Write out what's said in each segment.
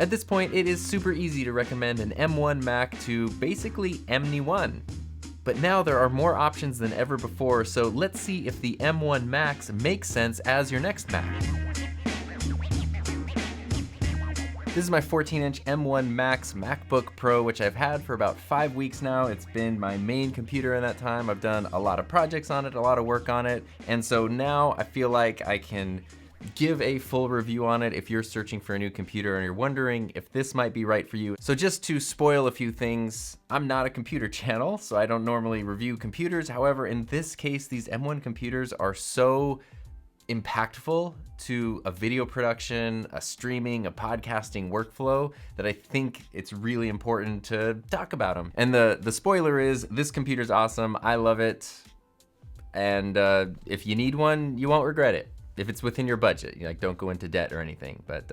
At this point, it is super easy to recommend an M1 Mac to basically anyone. But now there are more options than ever before, so let's see if the M1 Max makes sense as your next Mac. This is my 14-inch M1 Max MacBook Pro, which I've had for about 5 weeks now. It's been my main computer in that time. I've done a lot of projects on it, a lot of work on it, and so now I feel like I can give a full review on it if you're searching for a new computer and you're wondering if this might be right for you. So just to spoil a few things, I'm not a computer channel, so I don't normally review computers. However, in this case, these M1 computers are so impactful to a video production, a streaming, a podcasting workflow that I think it's really important to talk about them. And the spoiler is, this computer's awesome. I love it. And if you need one, you won't regret it. If it's within your budget, like don't go into debt or anything, but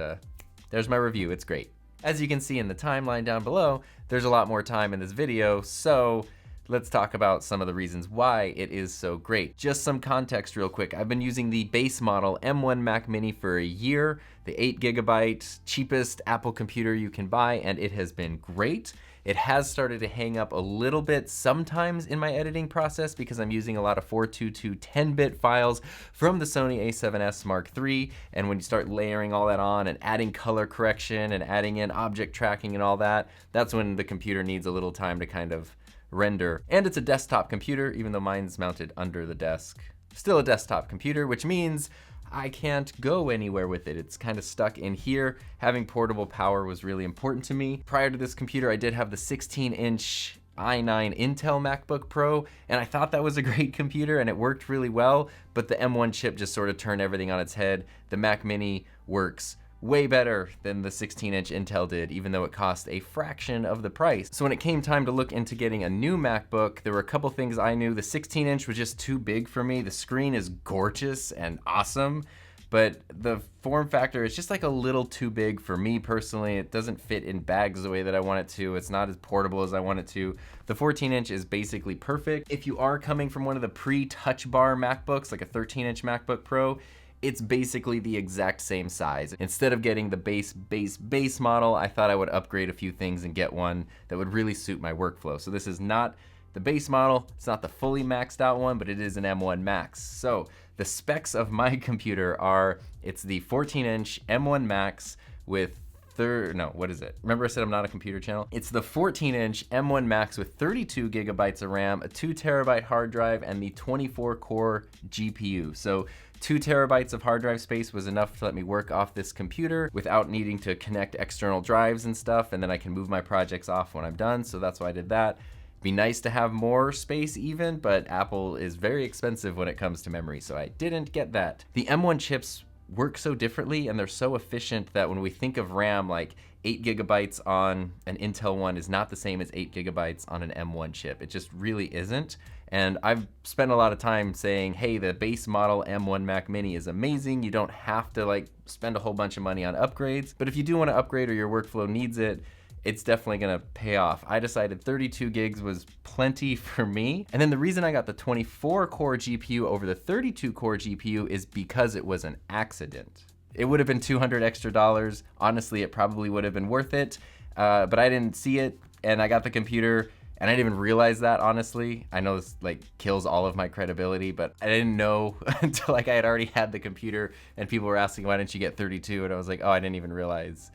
there's my review, it's great. As you can see in the timeline down below, there's a lot more time in this video, so let's talk about some of the reasons why it is so great. Just some context real quick. I've been using the base model M1 Mac Mini for a year, the 8GB cheapest Apple computer you can buy, and it has been great. It has started to hang up a little bit sometimes in my editing process because I'm using a lot of 422 10-bit files from the Sony a7S Mark III, and when you start layering all that on and adding color correction and adding in object tracking and all that, that's when the computer needs a little time to kind of render. And it's a desktop computer, even though mine's mounted under the desk. Still a desktop computer, which means I can't go anywhere with it. It's kind of stuck in here. Having portable power was really important to me. Prior to this computer, I did have the 16-inch i9 Intel MacBook Pro, and I thought that was a great computer and it worked really well, but the M1 chip just sort of turned everything on its head. The Mac Mini works way better than the 16-inch Intel did, even though it cost a fraction of the price. So when it came time to look into getting a new MacBook, there were a couple things I knew. The 16-inch was just too big for me. The screen is gorgeous and awesome, but the form factor is just like a little too big for me personally. It doesn't fit in bags the way that I want it to. It's not as portable as I want it to. The 14-inch is basically perfect. If you are coming from one of the pre-Touch Bar MacBooks, like a 13-inch MacBook Pro, it's basically the exact same size. Instead of getting the base model, I thought I would upgrade a few things and get one that would really suit my workflow. So this is not the base model, it's not the fully maxed out one, but it is an M1 Max. So the specs of my computer are, it's the 14-inch M1 Max with Remember I said I'm not a computer channel? It's the 14-inch M1 Max with 32 gigabytes of RAM, a 2 terabyte hard drive, and the 24-core GPU. So 2 terabytes of hard drive space was enough to let me work off this computer without needing to connect external drives and stuff, and then I can move my projects off when I'm done, so that's why I did that. It'd be nice to have more space even, but Apple is very expensive when it comes to memory, so I didn't get that. The M1 chips work so differently and they're so efficient that when we think of RAM, like 8 gigabytes on an Intel one is not the same as 8 gigabytes on an M1 chip. It just really isn't. And I've spent a lot of time saying, hey, the base model M1 Mac Mini is amazing. You don't have to like spend a whole bunch of money on upgrades, but if you do want to upgrade or your workflow needs it, it's definitely gonna pay off. I decided 32 gigs was plenty for me. And then the reason I got the 24-core GPU over the 32-core GPU is because it was an accident. It would have been $200 extra. Honestly, it probably would have been worth it, but I didn't see it, and I got the computer, and I didn't even realize that, honestly. I know this like kills all of my credibility, but I didn't know until like I had already had the computer, and people were asking, why didn't you get 32? And I was like, oh, I didn't even realize.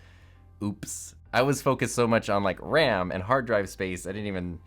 Oops. I was focused so much on like RAM and hard drive space, I didn't even,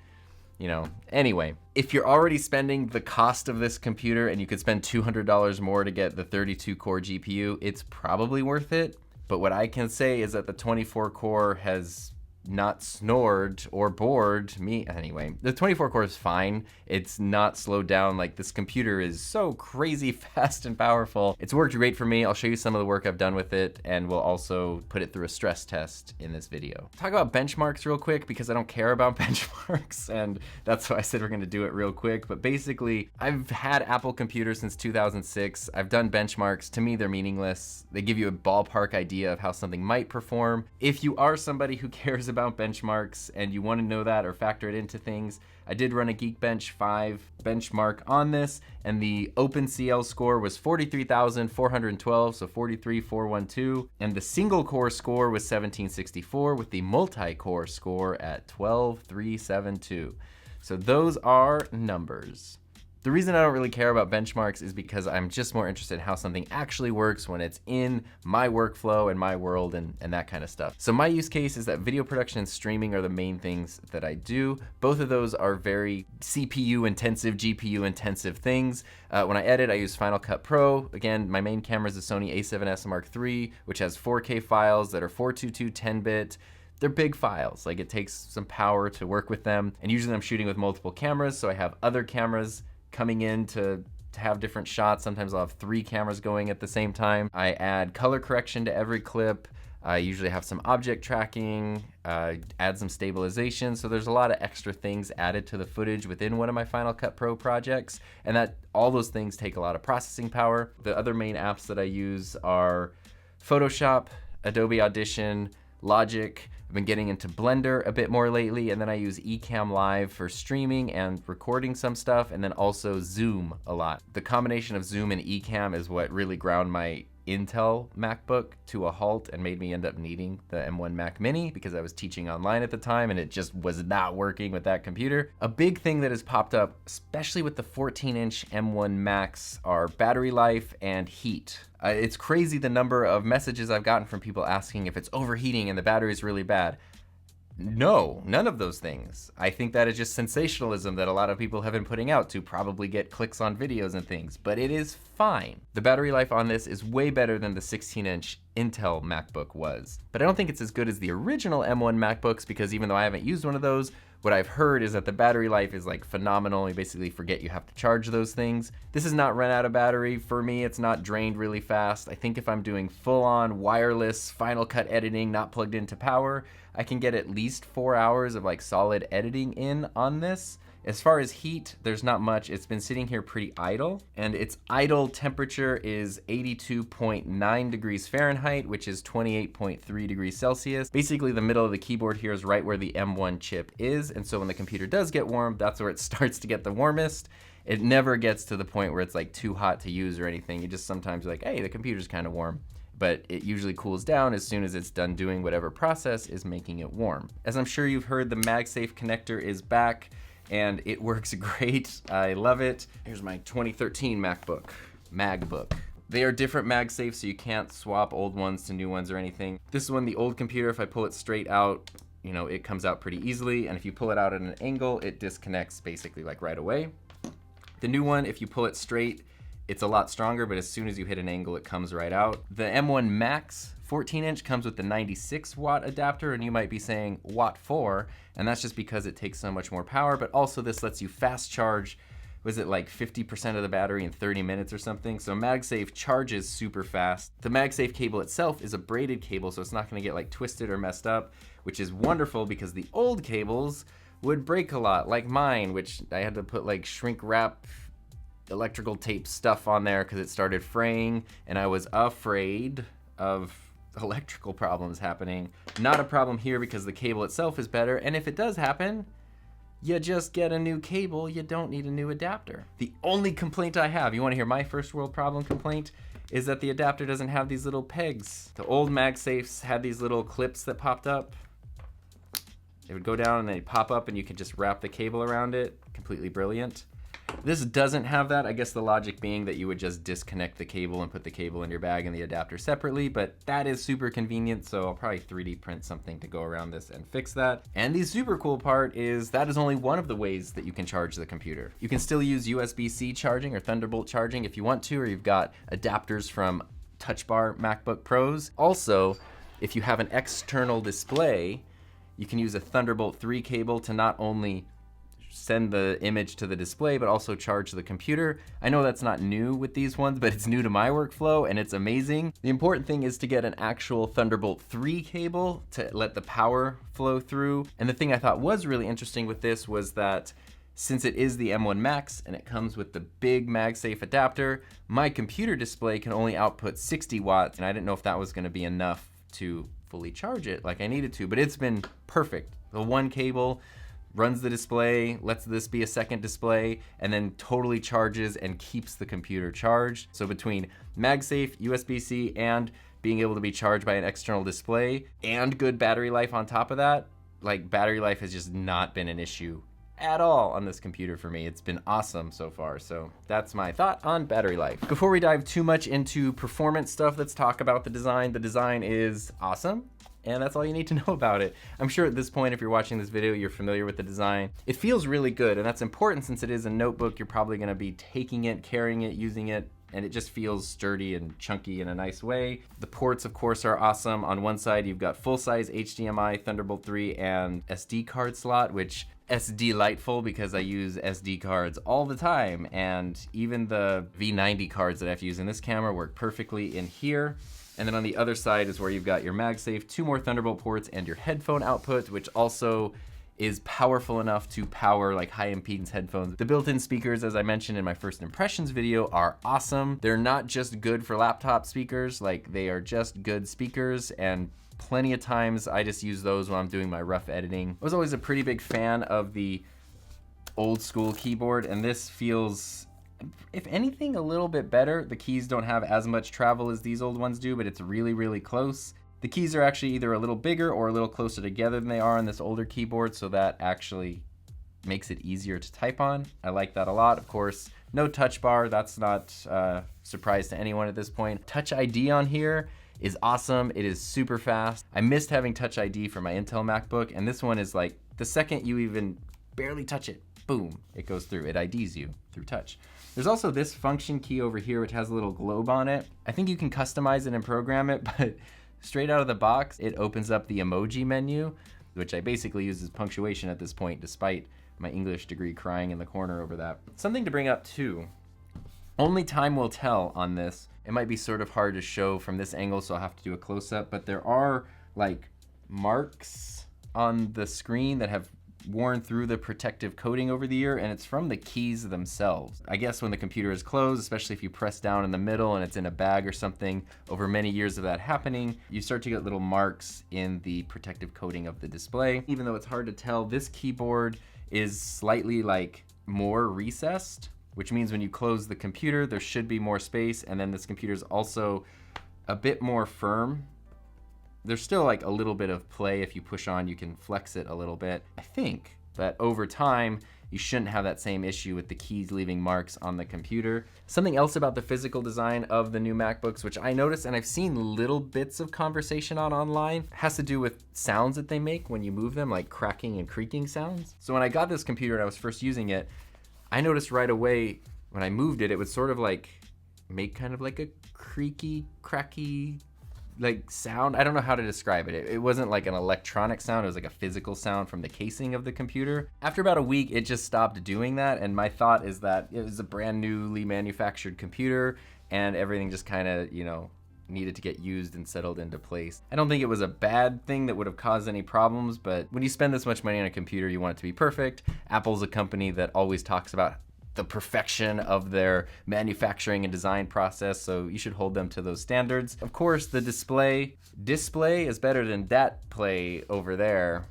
Anyway, if you're already spending the cost of this computer and you could spend $200 more to get the 32-core GPU, it's probably worth it. But what I can say is that the 24-core has not snored or bored me. Anyway, the 24-core is fine. It's not slowed down. Like, this computer is so crazy fast and powerful. It's worked great for me. I'll show you some of the work I've done with it, and we'll also put it through a stress test in this video. Talk about benchmarks real quick, because I don't care about benchmarks, and that's why I said we're gonna do it real quick. But basically, I've had Apple computers since 2006. I've done benchmarks. To me, they're meaningless. They give you a ballpark idea of how something might perform. If you are somebody who cares about about benchmarks and you want to know that or factor it into things, I did run a Geekbench 5 benchmark on this, and the OpenCL score was 43,412, so 43,412, and the single core score was 1764 with the multi-core score at 12,372. So those are numbers. The reason I don't really care about benchmarks is because I'm just more interested in how something actually works when it's in my workflow and my world and that kind of stuff. So my use case is that video production and streaming are the main things that I do. Both of those are very CPU intensive, GPU intensive things. When I edit, I use Final Cut Pro. Again, my main camera is the Sony a7S Mark III, which has 4K files that are 422 10-bit. They're big files, like it takes some power to work with them. And usually I'm shooting with multiple cameras, so I have other cameras coming in to have different shots. Sometimes I'll have 3 cameras going at the same time. I add color correction to every clip. I usually have some object tracking, add some stabilization. So there's a lot of extra things added to the footage within one of my Final Cut Pro projects. And that all those things take a lot of processing power. The other main apps that I use are Photoshop, Adobe Audition, Logic. I've been getting into Blender a bit more lately, and then I use Ecamm Live for streaming and recording some stuff, and then also Zoom a lot. The combination of Zoom and Ecamm is what really ground my Intel MacBook to a halt and made me end up needing the M1 Mac Mini because I was teaching online at the time and it just was not working with that computer. A big thing that has popped up, especially with the 14-inch M1 Max, are battery life and heat. It's crazy the number of messages I've gotten from people asking if it's overheating and the battery is really bad. No, none of those things. I think that is just sensationalism that a lot of people have been putting out to probably get clicks on videos and things, but it is fine. The battery life on this is way better than the 16-inch Intel MacBook was, but I don't think it's as good as the original M1 MacBooks because even though I haven't used one of those, what I've heard is that the battery life is like phenomenal. You basically forget you have to charge those things. This is not run out of battery for me. It's not drained really fast. I think if I'm doing full-on wireless Final Cut editing, not plugged into power, I can get at least 4 hours of like solid editing in on this. As far as heat, there's not much. It's been sitting here pretty idle, and its idle temperature is 82.9 degrees Fahrenheit, which is 28.3 degrees Celsius. Basically, the middle of the keyboard here is right where the M1 chip is, and so when the computer does get warm, that's where it starts to get the warmest. It never gets to the point where it's like too hot to use or anything. You just sometimes like, hey, the computer's kind of warm. But it usually cools down as soon as it's done doing whatever process is making it warm. As I'm sure you've heard, the MagSafe connector is back, and it works great. I love it. Here's my 2013 MacBook. They are different MagSafes, so you can't swap old ones to new ones or anything. This one, the old computer, if I pull it straight out, you know, it comes out pretty easily, and if you pull it out at an angle, it disconnects basically like right away. The new one, if you pull it straight, it's a lot stronger, but as soon as you hit an angle, it comes right out. The M1 Max 14-inch comes with the 96 watt adapter, and you might be saying, what for? And that's just because it takes so much more power, but also this lets you fast charge, was it like 50% of the battery in 30 minutes or something? So MagSafe charges super fast. The MagSafe cable itself is a braided cable, so it's not gonna get like twisted or messed up, which is wonderful because the old cables would break a lot, like mine, which I had to put like shrink wrap electrical tape stuff on there because it started fraying, and I was afraid of electrical problems happening. Not a problem here because the cable itself is better, and if it does happen, you just get a new cable. You don't need a new adapter. The only complaint I have, you want to hear my first world problem complaint, is that the adapter doesn't have these little pegs. The old MagSafes had these little clips that popped up. They would go down and they'd pop up and you could just wrap the cable around it. Completely brilliant. This doesn't have that. I guess the logic being that you would just disconnect the cable and put the cable in your bag and the adapter separately, but that is super convenient, so I'll probably 3D print something to go around this and fix that. And the super cool part is that is only one of the ways that you can charge the computer. You can still use USB-C charging or Thunderbolt charging if you want to, or you've got adapters from Touch Bar MacBook Pros. Also, if you have an external display, you can use a Thunderbolt 3 cable to not only send the image to the display, but also charge the computer. I know that's not new with these ones, but it's new to my workflow and it's amazing. The important thing is to get an actual Thunderbolt 3 cable to let the power flow through. And the thing I thought was really interesting with this was that since it is the M1 Max and it comes with the big MagSafe adapter, my computer display can only output 60 watts, and I didn't know if that was gonna be enough to fully charge it like I needed to, but it's been perfect. The one cable runs the display, lets this be a second display, and then totally charges and keeps the computer charged. So between MagSafe, USB-C, and being able to be charged by an external display and good battery life on top of that, like battery life has just not been an issue at all on this computer for me. It's been awesome so far. So that's my thought on battery life. Before we dive too much into performance stuff, let's talk about the design. The design is awesome, and that's all you need to know about it. I'm sure at this point, if you're watching this video, you're familiar with the design. It feels really good, and that's important since it is a notebook. You're probably gonna be taking it, carrying it, using it, and it just feels sturdy and chunky in a nice way. The ports, of course, are awesome. On one side, you've got full-size HDMI, Thunderbolt 3, and SD card slot, which delightful because I use SD cards all the time, and even the V90 cards that I have to use in this camera work perfectly in here. And then on the other side is where you've got your MagSafe, 2 more Thunderbolt ports, and your headphone output, which also is powerful enough to power like high impedance headphones. The built-in speakers, as I mentioned in my first impressions video, are awesome. They're not just good for laptop speakers, like they are just good speakers, and plenty of times I just use those when I'm doing my rough editing. I was always a pretty big fan of the old school keyboard, and this feels, if anything, a little bit better. The keys don't have as much travel as these old ones do, but it's really, really close. The keys are actually either a little bigger or a little closer together than they are on this older keyboard, so that actually makes it easier to type on. I like that a lot. Of course, no touch bar. That's not a surprise to anyone at this point. Touch ID on here is awesome. It is super fast. I missed having Touch ID for my Intel MacBook, and this one is like, the second you even barely touch it, boom, it goes through. It IDs you through touch. There's also this function key over here, which has a little globe on it. I think you can customize it and program it, but straight out of the box, it opens up the emoji menu, which I basically use as punctuation at this point, despite my English degree crying in the corner over that. Something to bring up too, only time will tell on this. It might be sort of hard to show from this angle, so I'll have to do a close-up, but there are like marks on the screen that have worn through the protective coating over the year, and it's from the keys themselves. I guess when the computer is closed, especially if you press down in the middle and it's in a bag or something, over many years of that happening, you start to get little marks in the protective coating of the display. Even though it's hard to tell, this keyboard is slightly like more recessed, which means when you close the computer, there should be more space, and then this computer is also a bit more firm. There's still like a little bit of play. If you push on, you can flex it a little bit. I think that over time, you shouldn't have that same issue with the keys leaving marks on the computer. Something else about the physical design of the new MacBooks, which I noticed and I've seen little bits of conversation on online, has to do with sounds that they make when you move them, like cracking and creaking sounds. So when I got this computer and I was first using it, I noticed right away when I moved it, it would sort of like make kind of like a creaky, cracky, like sound. I don't know how to describe it. It wasn't like an electronic sound, it was like a physical sound from the casing of the computer. After about a week, it just stopped doing that, and my thought is that it was a brand newly manufactured computer and everything just kind of, you know, needed to get used and settled into place. I don't think it was a bad thing that would have caused any problems, but when you spend this much money on a computer, you want it to be perfect. Apple's a company that always talks about the perfection of their manufacturing and design process, so you should hold them to those standards. Of course, the display is better than that play over there.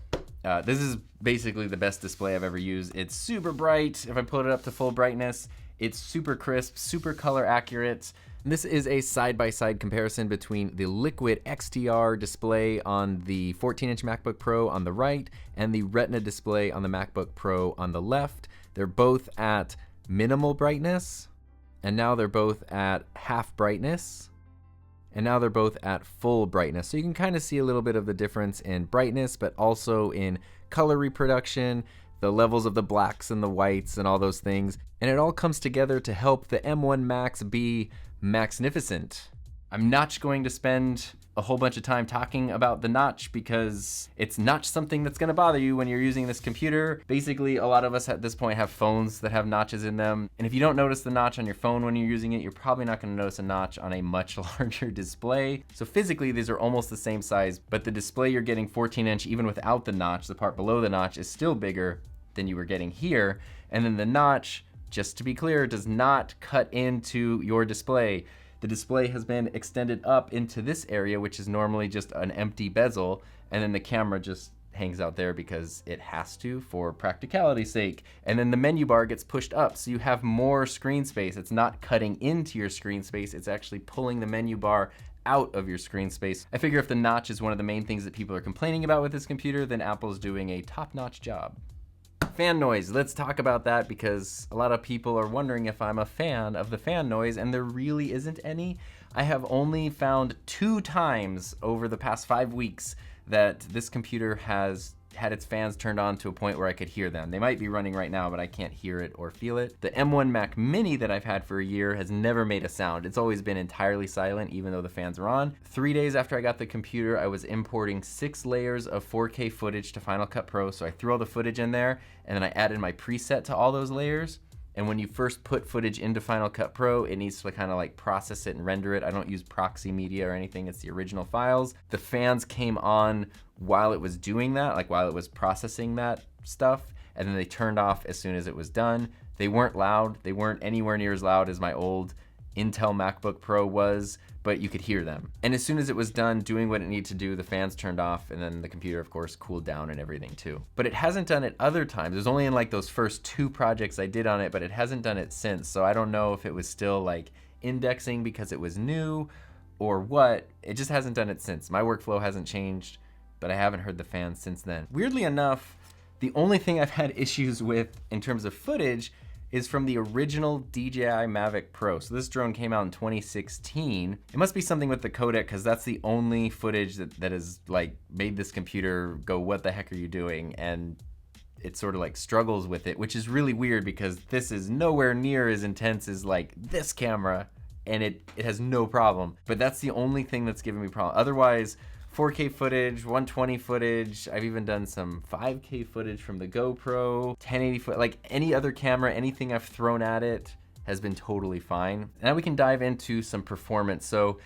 This is basically the best display I've ever used. It's super bright. If I put it up to full brightness, it's super crisp, super color accurate. This is a side-by-side comparison between the Liquid XDR display on the 14-inch MacBook Pro on the right and the Retina display on the MacBook Pro on the left. They're both at minimal brightness, and now they're both at half brightness, and now they're both at full brightness. So you can kind of see a little bit of the difference in brightness, but also in color reproduction, the levels of the blacks and the whites and all those things. And it all comes together to help the M1 Max be Maxnificent. I'm not going to spend a whole bunch of time talking about the notch because it's not something that's going to bother you when you're using this computer. Basically, a lot of us at this point have phones that have notches in them. And if you don't notice the notch on your phone when you're using it, you're probably not going to notice a notch on a much larger display. So physically, these are almost the same size, but the display you're getting 14-inch, even without the notch, the part below the notch, is still bigger than you were getting here. And then the notch, just to be clear, does not cut into your display. The display has been extended up into this area, which is normally just an empty bezel, and then the camera just hangs out there because it has to for practicality's sake. And then the menu bar gets pushed up, so you have more screen space. It's not cutting into your screen space, it's actually pulling the menu bar out of your screen space. I figure if the notch is one of the main things that people are complaining about with this computer, then Apple's doing a top-notch job. Fan noise, let's talk about that because a lot of people are wondering if I'm a fan of the fan noise, and there really isn't any. I have only found 2 times over the past 5 weeks that this computer has had its fans turned on to a point where I could hear them. They might be running right now, but I can't hear it or feel it. The M1 Mac Mini that I've had for a year has never made a sound. It's always been entirely silent, even though the fans are on. 3 days after I got the computer, I was importing 6 layers of 4K footage to Final Cut Pro, so I threw all the footage in there, and then I added my preset to all those layers. And when you first put footage into Final Cut Pro, it needs to kind of like process it and render it. I don't use proxy media or anything, it's the original files. The fans came on while it was doing that, like while it was processing that stuff, and then they turned off as soon as it was done. They weren't loud, they weren't anywhere near as loud as my old Intel MacBook Pro was, but you could hear them. And as soon as it was done doing what it needed to do, the fans turned off, and then the computer, of course, cooled down and everything too. But it hasn't done it other times. It was only in like those first 2 projects I did on it, but it hasn't done it since. So I don't know if it was still like indexing because it was new or what. It just hasn't done it since. My workflow hasn't changed, but I haven't heard the fans since then. Weirdly enough, the only thing I've had issues with in terms of footage is from the original DJI Mavic Pro. So this drone came out in 2016. It must be something with the codec because that's the only footage that has like made this computer go, what the heck are you doing? And it sort of like struggles with it, which is really weird because this is nowhere near as intense as like this camera, and it has no problem. But that's the only thing that's giving me problem. Otherwise, 4K footage, 120 footage. I've even done some 5K footage from the GoPro, 1080 foot, like any other camera, anything I've thrown at it has been totally fine. Now we can dive into some performance. So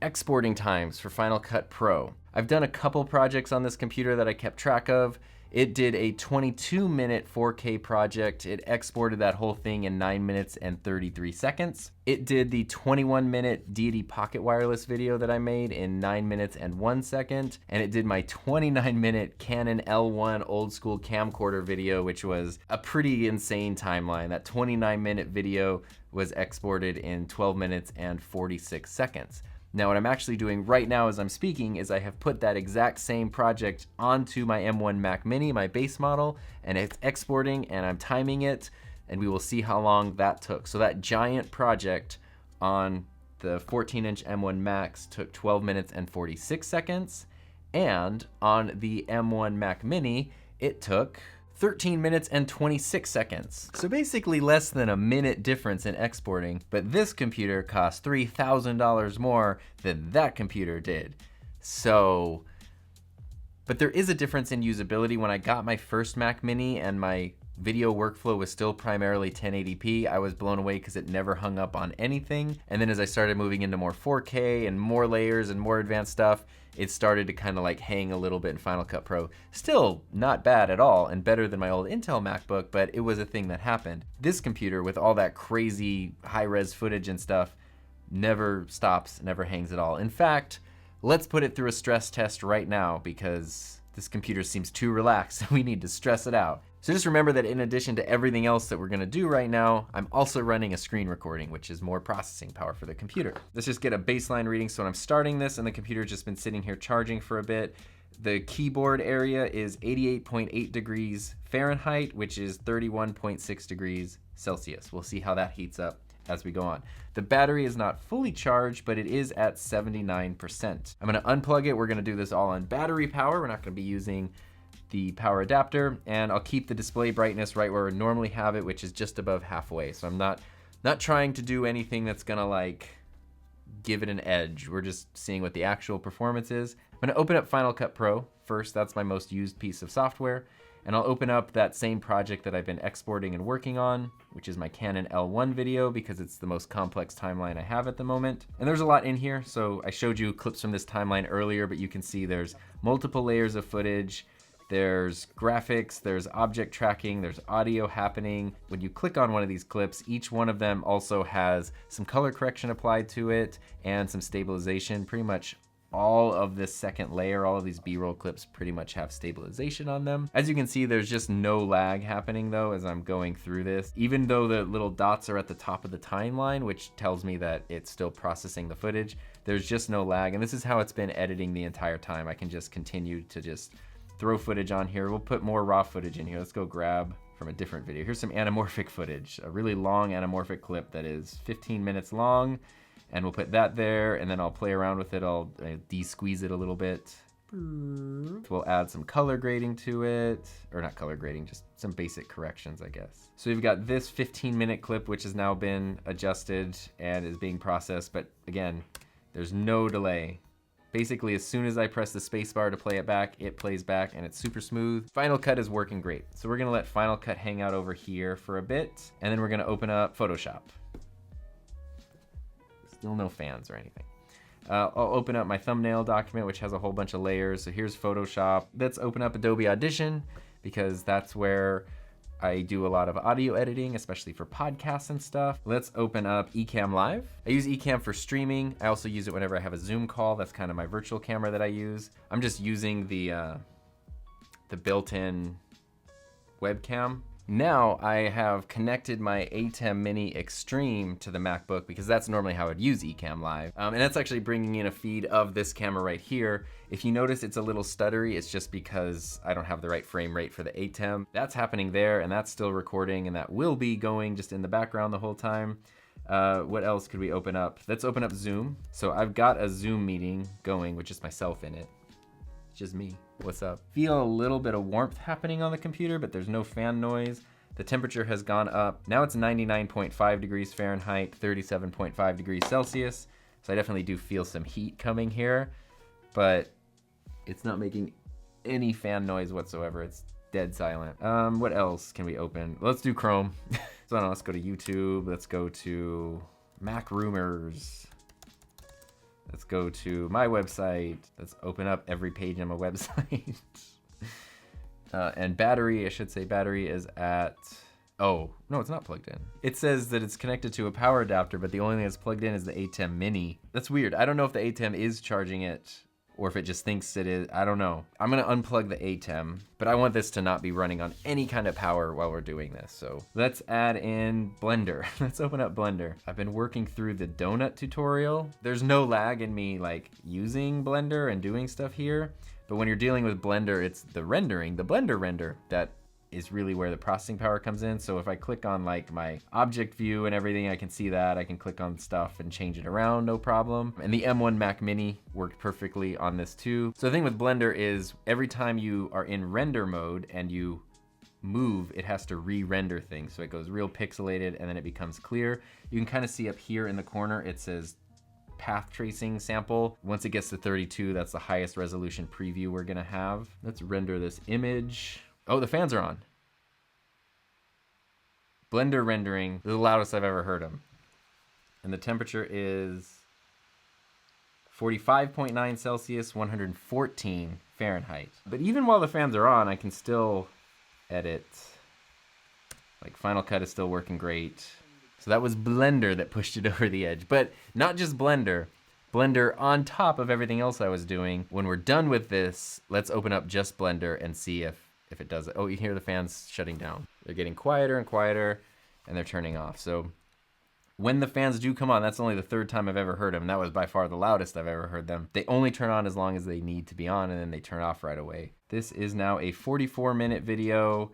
exporting times for Final Cut Pro. I've done a couple projects on this computer that I kept track of. It did a 22-minute 4K project. It exported that whole thing in 9 minutes and 33 seconds. It did the 21-minute Deity Pocket Wireless video that I made in 9 minutes and 1 second. And it did my 29-minute Canon L1 old school camcorder video, which was a pretty insane timeline. That 29-minute video was exported in 12 minutes and 46 seconds. Now what I'm actually doing right now as I'm speaking is I have put that exact same project onto my M1 Mac Mini, my base model, and it's exporting and I'm timing it, and we will see how long that took. So that giant project on the 14-inch M1 Max took 12 minutes and 46 seconds, and on the M1 Mac Mini, it took 13 minutes and 26 seconds. So basically less than a minute difference in exporting, but this computer cost $3,000 more than that computer did. So, but there is a difference in usability. When I got my first Mac Mini and my video workflow was still primarily 1080p, I was blown away because it never hung up on anything. And then as I started moving into more 4K and more layers and more advanced stuff, it started to kind of like hang a little bit in Final Cut Pro. Still not bad at all and better than my old Intel MacBook, but it was a thing that happened. This computer with all that crazy high-res footage and stuff never stops, never hangs at all. In fact, let's put it through a stress test right now because this computer seems too relaxed and we need to stress it out. So just remember that in addition to everything else that we're gonna do right now, I'm also running a screen recording, which is more processing power for the computer. Let's just get a baseline reading. So when I'm starting this and the computer's just been sitting here charging for a bit, the keyboard area is 88.8 degrees Fahrenheit, which is 31.6 degrees Celsius. We'll see how that heats up as we go on. The battery is not fully charged, but it is at 79%. I'm gonna unplug it. We're gonna do this all on battery power. We're not gonna be using the power adapter, and I'll keep the display brightness right where I normally have it, which is just above halfway. So I'm not trying to do anything that's gonna like give it an edge. We're just seeing what the actual performance is. I'm gonna open up Final Cut Pro first. That's my most used piece of software. And I'll open up that same project that I've been exporting and working on, which is my Canon L1 video because it's the most complex timeline I have at the moment. And there's a lot in here. So I showed you clips from this timeline earlier, but you can see there's multiple layers of footage. there's graphics, there's object tracking, there's audio happening. When you click on one of these clips, each one of them also has some color correction applied to it and some stabilization. Pretty much all of this second layer, all of these B-roll clips pretty much have stabilization on them. As you can see, there's just no lag happening though as I'm going through this. Even though the little dots are at the top of the timeline, which tells me that it's still processing the footage, there's just no lag. And this is how it's been editing the entire time. I can just continue to just throw footage on here. We'll put more raw footage in here. Let's go grab from a different video. Here's some anamorphic footage, a really long anamorphic clip that is 15 minutes long. And we'll put that there, and then I'll play around with it. I'll de-squeeze it a little bit. We'll add some color grading to it, or not color grading, just some basic corrections, I guess. So we've got this 15-minute clip, which has now been adjusted and is being processed, but again, there's no delay. Basically, as soon as I press the spacebar to play it back, it plays back and it's super smooth. Final Cut is working great. So we're gonna let Final Cut hang out over here for a bit, and then we're gonna open up Photoshop. Still no fans or anything. I'll open up my thumbnail document, which has a whole bunch of layers. So here's Photoshop. Let's open up Adobe Audition because that's where I do a lot of audio editing, especially for podcasts and stuff. Let's open up Ecamm Live. I use Ecamm for streaming. I also use it whenever I have a Zoom call. That's kind of my virtual camera that I use. I'm just using the built-in webcam. Now I have connected my Ecamm Mini Extreme to the MacBook because that's normally how I'd use Ecamm Live. And that's actually bringing in a feed of this camera right here. If you notice it's a little stuttery, it's just because I don't have the right frame rate for the Ecamm. That's happening there, and that's still recording, and that will be going just in the background the whole time. What else could we open up? Let's open up Zoom. So I've got a Zoom meeting going with just myself in it. It's just me. What's up? Feel a little bit of warmth happening on the computer, but there's no fan noise. The temperature has gone up. Now it's 99.5 degrees Fahrenheit, 37.5 degrees Celsius. So I definitely do feel some heat coming here, but it's not making any fan noise whatsoever. It's dead silent. What else can we open? Let's do Chrome. So I don't know, let's go to YouTube. Let's go to Mac Rumors. Let's go to my website. Let's open up every page on my website. And battery, I should say battery is at, oh, no, it's not plugged in. It says that it's connected to a power adapter, but the only thing that's plugged in is the Ecamm Mini. That's weird. I don't know if the Ecamm is charging it or if it just thinks it is. I don't know. I'm gonna unplug the Ecamm, but I want this to not be running on any kind of power while we're doing this. So let's add in Blender. Let's open up Blender. I've been working through the donut tutorial. There's no lag in me like using Blender and doing stuff here, but when you're dealing with Blender, it's the rendering, the Blender render that is really where the processing power comes in. So if I click on like my object view and everything, I can see that. I can click on stuff and change it around, no problem. And the M1 Mac Mini worked perfectly on this too. So the thing with Blender is every time you are in render mode and you move, it has to re-render things. So it goes real pixelated and then it becomes clear. You can kind of see up here in the corner, it says path tracing sample. Once it gets to 32, that's the highest resolution preview we're gonna have. Let's render this image. Oh, the fans are on. Blender rendering, the loudest I've ever heard them. And the temperature is 45.9 Celsius, 114 Fahrenheit. But even while the fans are on, I can still edit. Like Final Cut is still working great. So that was Blender that pushed it over the edge. But not just Blender. Blender on top of everything else I was doing. When we're done with this, let's open up just Blender and see if it does it. Oh, you hear the fans shutting down. They're getting quieter and quieter, and they're turning off. So when the fans do come on, that's only the third time I've ever heard them. That was by far the loudest I've ever heard them. They only turn on as long as they need to be on, and then they turn off right away. This is now a 44-minute video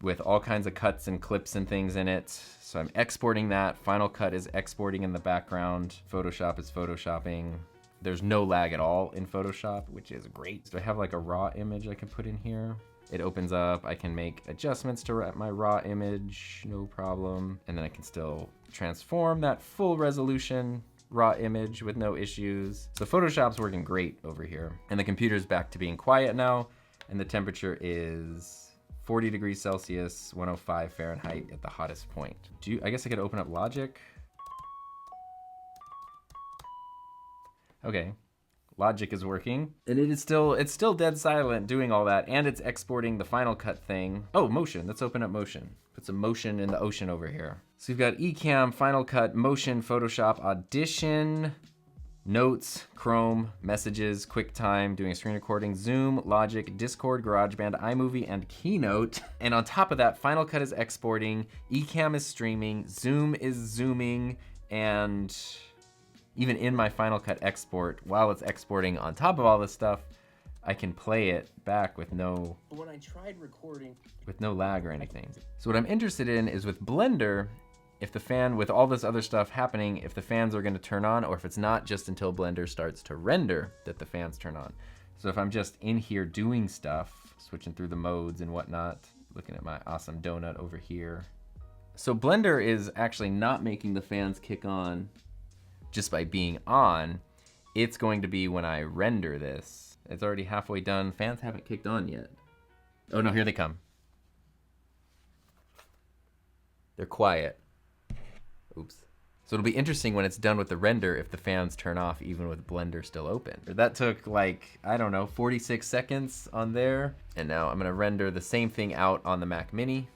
with all kinds of cuts and clips and things in it. So I'm exporting that. Final Cut is exporting in the background. Photoshop is photoshopping. There's no lag at all in Photoshop, which is great. Do I have like a raw image I can put in here? It opens up, I can make adjustments to my raw image, no problem. And then I can still transform that full resolution raw image with no issues. So Photoshop's working great over here. And the computer's back to being quiet now. And the temperature is 40 degrees Celsius, 105 Fahrenheit at the hottest point. I guess I could open up Logic. Okay, Logic is working, and it's still dead silent doing all that, and it's exporting the Final Cut thing. Oh, Motion. Let's open up Motion. Put some Motion in the ocean over here. So we've got Ecamm, Final Cut, Motion, Photoshop, Audition, Notes, Chrome, Messages, QuickTime, doing a screen recording, Zoom, Logic, Discord, GarageBand, iMovie, and Keynote. And on top of that, Final Cut is exporting, Ecamm is streaming, Zoom is zooming, and even in my Final Cut export, while it's exporting on top of all this stuff, I can play it back with no lag or anything. So what I'm interested in is with Blender, if the fan, with all this other stuff happening, if the fans are gonna turn on, or if it's not just until Blender starts to render that the fans turn on. So if I'm just in here doing stuff, switching through the modes and whatnot, looking at my awesome donut over here. So Blender is actually not making the fans kick on just by being on. It's going to be when I render this. It's already halfway done. Fans haven't kicked on yet. Oh no, here they come. They're quiet. Oops. So it'll be interesting when it's done with the render if the fans turn off even with Blender still open. That took like, I don't know, 46 seconds on there. And now I'm gonna render the same thing out on the Mac Mini.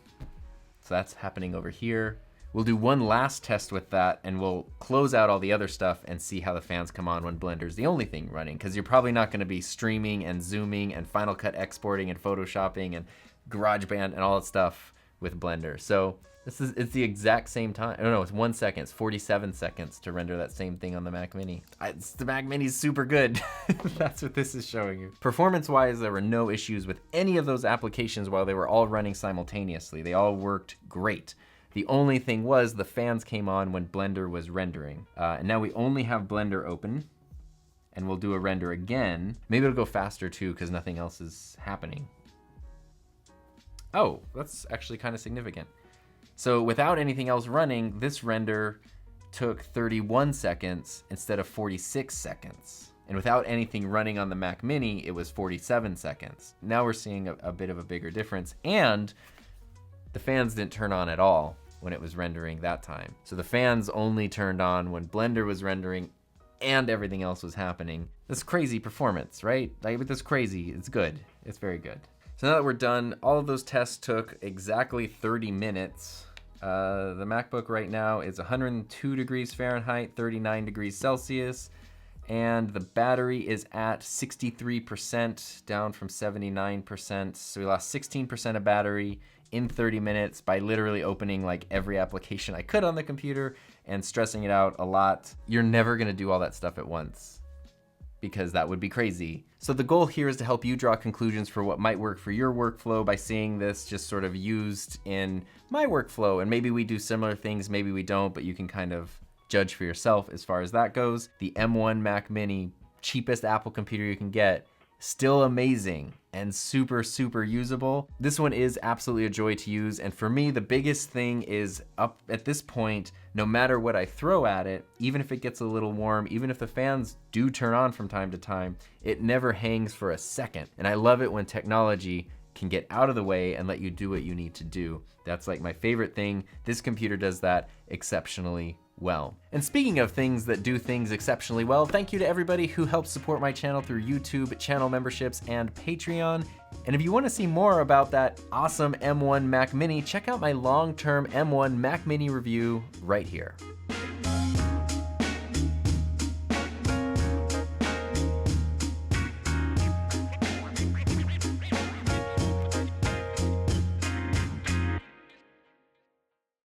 So that's happening over here. We'll do one last test with that, and we'll close out all the other stuff and see how the fans come on when Blender's the only thing running, because you're probably not gonna be streaming and zooming and Final Cut exporting and Photoshopping and GarageBand and all that stuff with Blender. So it's the exact same time. Oh no, it's 1 second. It's 47 seconds to render that same thing on the Mac Mini. The Mac Mini's super good. That's what this is showing you. Performance-wise, there were no issues with any of those applications while they were all running simultaneously. They all worked great. The only thing was the fans came on when Blender was rendering. And now we only have Blender open, and we'll do a render again. Maybe it'll go faster too, because nothing else is happening. Oh, that's actually kind of significant. So without anything else running, this render took 31 seconds instead of 46 seconds. And without anything running on the Mac Mini, it was 47 seconds. Now we're seeing a bit of a bigger difference, and the fans didn't turn on at all when it was rendering that time. So the fans only turned on when Blender was rendering and everything else was happening. That's crazy performance, right? Like, that's crazy. It's good. It's very good. So now that we're done, all of those tests took exactly 30 minutes. The MacBook right now is 102 degrees Fahrenheit, 39 degrees Celsius, and the battery is at 63%, down from 79%. So we lost 16% of battery in 30 minutes by literally opening like every application I could on the computer and stressing it out a lot. You're never gonna do all that stuff at once, because that would be crazy. So the goal here is to help you draw conclusions for what might work for your workflow by seeing this just sort of used in my workflow. And maybe we do similar things, maybe we don't, but you can kind of judge for yourself as far as that goes. The M1 Mac Mini, cheapest Apple computer you can get, still amazing and super, super usable. This one is absolutely a joy to use. And for me, the biggest thing is up at this point, no matter what I throw at it, even if it gets a little warm, even if the fans do turn on from time to time, it never hangs for a second. And I love it when technology can get out of the way and let you do what you need to do. That's like my favorite thing. This computer does that exceptionally well. And speaking of things that do things exceptionally well, thank you to everybody who helps support my channel through YouTube, channel memberships, and Patreon. And if you want to see more about that awesome M1 Mac Mini, check out my long-term M1 Mac Mini review right here.